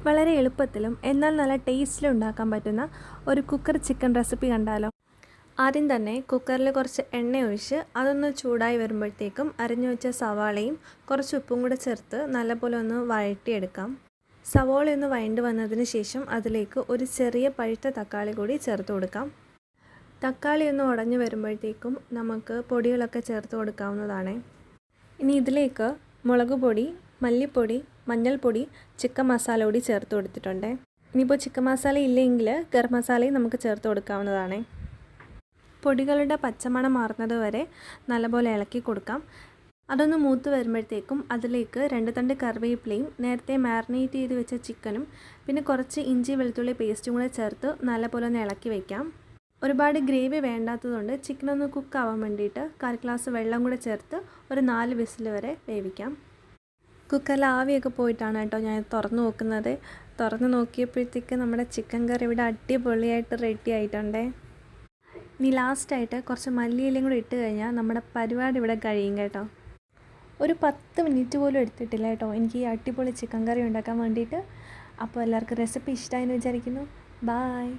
വളരെ എളുപ്പത്തിലും എന്നാൽ നല്ല ടേസ്റ്റിലും ഉണ്ടാക്കാൻ പറ്റുന്ന ഒരു കുക്കർ ചിക്കൻ റെസിപ്പി കണ്ടാലോ? ആദ്യം തന്നെ കുക്കറിൽ കുറച്ച് എണ്ണ ഒഴിച്ച് അതൊന്ന് ചൂടായി വരുമ്പോഴത്തേക്കും അരിഞ്ഞു വെച്ച സവാളയും കുറച്ച് ഉപ്പും കൂടെ ചേർത്ത് നല്ലപോലെ ഒന്ന് വഴറ്റിയെടുക്കാം. സവാള ഒന്ന് വഴണ്ട് വന്നതിന് ശേഷം അതിലേക്ക് ഒരു ചെറിയ പഴുത്ത തക്കാളി കൂടി ചേർത്ത് കൊടുക്കാം. തക്കാളി ഒന്ന് ഉടഞ്ഞു വരുമ്പോഴത്തേക്കും നമുക്ക് പൊടികളൊക്കെ ചേർത്ത് കൊടുക്കാവുന്നതാണ്. ഇനി ഇതിലേക്ക് മുളക് പൊടി, മല്ലിപ്പൊടി, മഞ്ഞൾപ്പൊടി, ചിക്കൻ മസാല കൂടി ചേർത്ത് കൊടുത്തിട്ടുണ്ട്. ഇനിയിപ്പോൾ ചിക്കൻ മസാല ഇല്ലെങ്കിൽ ഗരം മസാലയും നമുക്ക് ചേർത്ത് കൊടുക്കാവുന്നതാണ്. പൊടികളുടെ പച്ചമണം മാറുന്നത് വരെ നല്ലപോലെ ഇളക്കി കൊടുക്കാം. അതൊന്ന് മൂത്ത് വരുമ്പോഴത്തേക്കും അതിലേക്ക് 2 തണ്ട് കറിവേപ്പിലയും നേരത്തെ മാരിനേറ്റ് ചെയ്ത് വെച്ച ചിക്കനും പിന്നെ കുറച്ച് ഇഞ്ചി വെളുത്തുള്ളി പേസ്റ്റും കൂടെ ചേർത്ത് നല്ലപോലെ ഒന്ന് ഇളക്കി വയ്ക്കാം. ഒരുപാട് ഗ്രേവി വേണ്ടാത്തതുകൊണ്ട് ചിക്കനൊന്ന് കുക്കാവാൻ വേണ്ടിയിട്ട് 1/4 ഗ്ലാസ് വെള്ളം കൂടെ ചേർത്ത് ഒരു 4 വിസിൽ വരെ വേവിക്കാം. കുക്കറിൽ ആവിയൊക്കെ പോയിട്ടാണ് കേട്ടോ ഞാൻ തുറന്ന് നോക്കുന്നത്. തുറന്ന് നോക്കിയപ്പോഴത്തേക്ക് നമ്മുടെ ചിക്കൻ കറി ഇവിടെ അടിപൊളിയായിട്ട് റെഡി ആയിട്ടുണ്ടേ. ഇനി ലാസ്റ്റായിട്ട് കുറച്ച് മല്ലിയിലയും കൂടി ഇട്ട് കഴിഞ്ഞാൽ നമ്മുടെ പരിപാടി ഇവിടെ കഴിയും കേട്ടോ. ഒരു 10 മിനിറ്റ് പോലും എടുത്തിട്ടില്ല കേട്ടോ എനിക്ക് ഈ അടിപൊളി ചിക്കൻ കറി ഉണ്ടാക്കാൻ വേണ്ടിയിട്ട്. അപ്പോൾ എല്ലാവർക്കും റെസിപ്പി ഇഷ്ടമായെന്ന് വിചാരിക്കുന്നു. ബായ്.